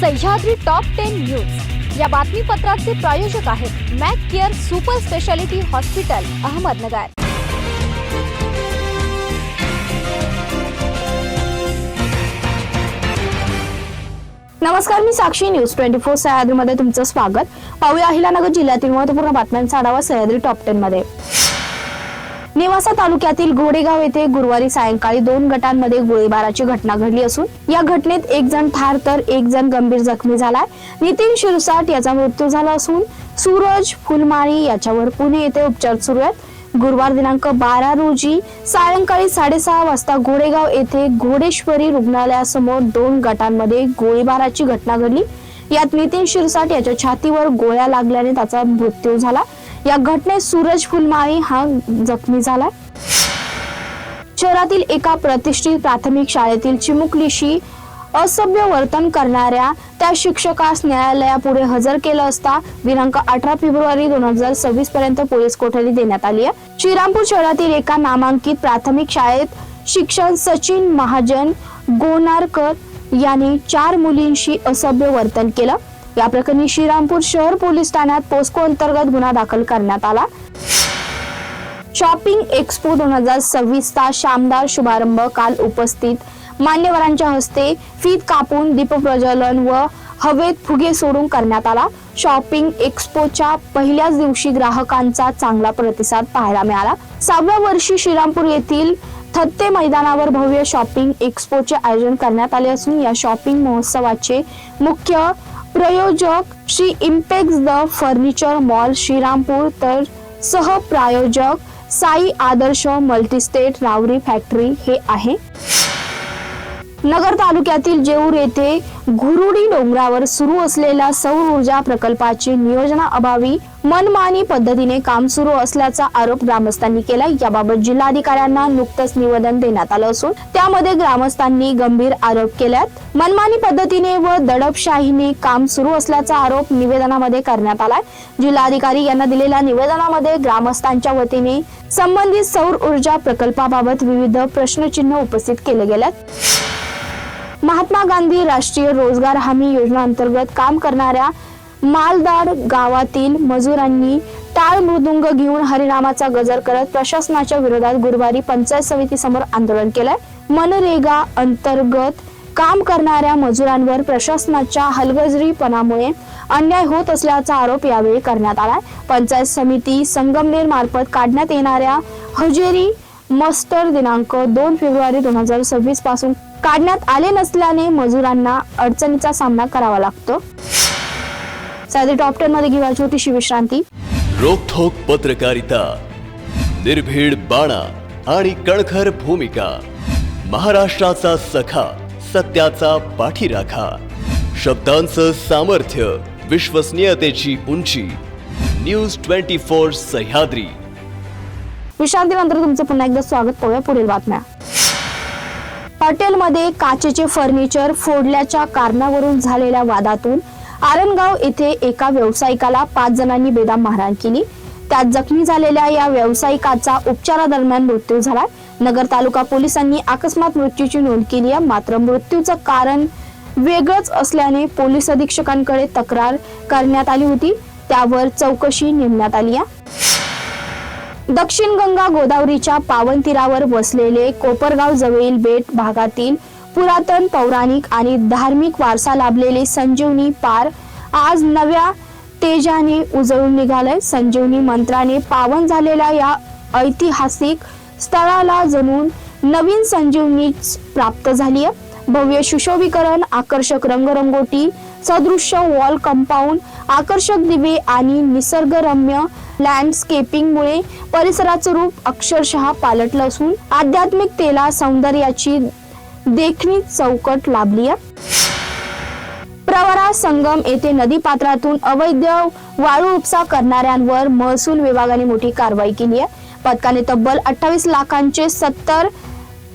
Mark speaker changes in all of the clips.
Speaker 1: Sahyadri top 10 news या बातमीपत्राचे प्रायोजक आहेत Mac care super speciality hospital Ahmednagar. नमस्कार, मी साक्षी न्यूज 24 सह्याद्री मध्ये तुमचं स्वागत। पाहूया अहिलानगर जिल्ह्यातील महत्त्वपूर्ण बातम्यांचा आढावा सह्याद्री टॉप 10 मध्ये। नेवासा तालुक्यातील घोडेगाव येथे गुरुवारी सायंकाळी 2 गटांमध्ये गोळीबाराची घटना घडली असून या घटनेत एक जण ठार तर एक जण गंभीर जखमी झालाय। नितीन शिरसाट याचा मृत्यू झाला असून सूरज फुलमाळी याच्यावर पुणे येथे उपचार सुरू आहेत। गुरुवार दिनांक 12 रोजी सायंकाळी 6:30 वाजता घोडेगाव येथे घोडेश्वरी रुग्णालयासमोर 2 गटांमध्ये गोळीबाराची घटना घडली। यात नितीन शिरसाट याच्या छातीवर गोळ्या लागल्याने त्याचा मृत्यू झाला। या घटनेत सूरज फुलमाळी हा जखमी झाला। शहरातील एका प्रतिष्ठित प्राथमिक शाळेतील चिमुकलीशी असभ्य वर्तन करणाऱ्या त्या शिक्षकास न्यायालयापुढे हजर केलं असता दिनांक 18 फेब्रुवारी 2026 पर्यंत पोलीस कोठडी देण्यात आली आहे। श्रीरामपूर शहरातील एका नामांकित प्राथमिक शाळेत शिक्षक सचिन महाजन गोनारकर यांनी 4 मुलींशी असभ्य वर्तन केलं। या प्रकरणी श्रीरामपूर शहर पोलीस ठाण्यात पोस्को अंतर्गत गुन्हा दाखल करण्यात आला। शॉपिंग एक्सपो 2026 चा शानदार शुभारंभ काल उपस्थित मान्यवरांच्या हस्ते फीत कापून दीप प्रज्वलन व हवेत फुगे सोडून करण्यात आला। शॉपिंग एक्सपोच्या पहिल्याच दिवशी ग्राहकांचा चांगला प्रतिसाद पाहायला मिळाला। 6व्या वर्षी श्रीरामपूर येथील थत्ते मैदानावर भव्य शॉपिंग एक्सपोचे आयोजन करण्यात आले असून या शॉपिंग महोत्सवाचे मुख्य प्रायोजक Shri impact the furniture mall Shrirampur तर सहप्रायोजक साई आदर्श मल्टीस्टेट रावरी फॅक्टरी हे आहे। नगर तालुक्यातील जेऊर येथे घुरुडी डोंगरावर सुरू असलेल्या सौर ऊर्जा प्रकल्पाचे नियोजनाअभावी मनमानी पद्धतीने काम सुरू असल्याचा आरोप ग्रामस्थांनी केला। याबाबत जिल्हाधिकाऱ्यांना नुकतंच निवेदन देण्यात आलं असून त्यामध्ये ग्रामस्थांनी गंभीर आरोप केल्यात। मनमानी पद्धतीने व दडपशाहीने काम सुरू असल्याचा आरोप निवेदनामध्ये करण्यात आलाय। जिल्हाधिकारी यांना दिलेल्या निवेदनामध्ये ग्रामस्थांच्या वतीने संबंधित सौर ऊर्जा प्रकल्पाबाबत विविध प्रश्नचिन्ह उपस्थित केले गेलेत। महात्मा गांधी राष्ट्रीय रोजगार हमी योजना अंतर्गत काम करणाऱ्या मालदाड गावातील मजुरांनी टाळ मृदुंग घेऊन हरिनामाचा गजर करत प्रशासनाच्या विरोधात गुरुवारी पंचायत समिती समोर आंदोलन केलंय। मनरेगा अंतर्गत काम करणाऱ्या मजुरांवर प्रशासनाच्या हलगर्जीपणामुळे अन्याय होत असल्याचा आरोप यावेळी करण्यात आला। पंचायत समिती संगमनेर मार्फत काढण्यात येणाऱ्या हजेरी मस्टर दिनांक 2 फेब्रुवारी 2026 पासून काढण्यात आले नसल्याने मजुरांना अडचणीचा सामना करावा लागतो। सह्याद्री टॉप 10 मध्ये घेऊया छोटीशी विश्रांती।
Speaker 2: रोखोक पत्रकारिता, निर्भीड बाणा आणि कणखर भूमिका, महाराष्ट्राचा सखा, सत्याचा पाठीराखा, शब्दांचं सामर्थ्य, विश्वसनीयतेची उंची, न्यूज 24 सह्याद्री।
Speaker 1: विश्रांतीनंतर तुमचं पुन्हा एकदा स्वागत। पाहूया पुढील बातम्या। हॉटेलमध्ये काचेचे फर्निचर फोडल्याच्या कारणावरून झालेल्या वादातून आरणगाव येथे एका व्यावसायिकाला 5 जणांनी बेदम मारहाण केली। त्यात जखमी झालेल्या या व्यावसायिकाचा उपचारादरम्यान मृत्यू झाला। नगर तालुका पोलिसांनी अकस्मात मृत्यूची नोंद केली आहे, मात्र मृत्यूचं कारण वेगळंच असल्याने पोलीस अधीक्षकांकडे तक्रार करण्यात आली होती, त्यावर चौकशी नेमण्यात आली आहे। दक्षिण गंगा गोदावरीच्या पावन तीरावर वसलेले कोपरगाव जवळील बेट भागातील पुरातन पौराणिक आणि धार्मिक वारसा लाभलेले संजीवनी पार आज नव्या तेजाने उजळून निघाले। संजीवनी मंत्राने पावन झालेल्या या ऐतिहासिक स्थळाला जणू नवीन संजीवनी प्राप्त झाली आहे। भव्य सुशोभीकरण, आकर्षक रंगरंगोटी, सदृश्य वॉल कंपाऊंड, आकर्षक दिवे आणि निसर्गरम्य लँडस्केपिंगमुळे परिसराचं रूप अक्षरशः पालटलं असून आध्यात्मिकतेला सौंदर्याची देखणी चौकट लाभली आहे। प्रवरा संगम येथे नदीपात्रातून अवैध वाळू उपसा करणाऱ्यांवर महसूल विभागाने मोठी कारवाई केली आहे। पथकाने तब्बल 28 लाखांचे 70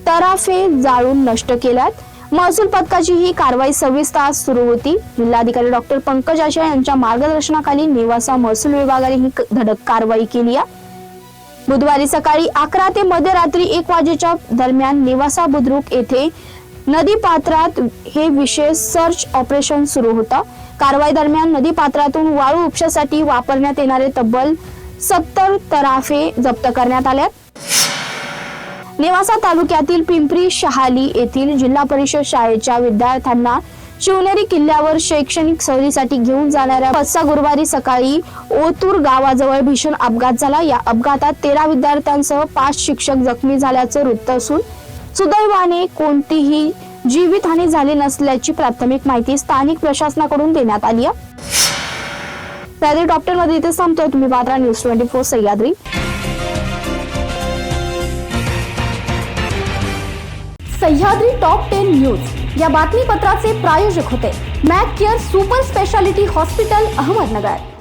Speaker 1: तराफे जाळून नष्ट केल्यात। महसूल पथकाची ही कारवाई 26 तास सुरू होती। जिल्हाधिकारी डॉक्टर पंकज आचार्य यांच्या मार्गदर्शनाखाली नेवासा महसूल विभागाने ही धडक कारवाई केली आहे। बुधवारी सकाळी 11 ते मध्यरात्री 1 वाजेच्या दरम्यान नेवासा बुद्रुक येथे नदी पात्रात हे विशेष सर्च ऑपरेशन सुरू होतं. कारवाई दरम्यान नदी पात्रातून वाळू उपशासाठी वापरण्यात येणारे तब्बल 70 तराफे जप्त करण्यात आले. नेवासा तालुक्यातील पिंपरी शहाली येथील जिल्हा परिषद शाळेच्या विद्यार्थ्यांना शिवनेरी किल्ल्यावर शैक्षणिक सहलीसाठी घेऊन जाणाऱ्या बसचा गुरुवारी सकाळी ओतूर गावाजवळ भीषण अपघात झाला. या अपघातात 13 विद्यार्थ्यांसह 5 शिक्षक जखमी झाल्याचं वृत्त असून सुदैवाने कोणतीही जीवितहानी झाली नसल्याची प्राथमिक माहिती स्थानिक प्रशासनाकडून देण्यात आली आहे. प्रादेशिक डॉक्टर मध्ये इथे थांबतोय. तुम्ही पाहता news 24 Sahyadri.
Speaker 3: Sahyadri top 10 news या बातमीपत्राचे प्रायोजक होते Mac care super speciality hospital Ahmednagar.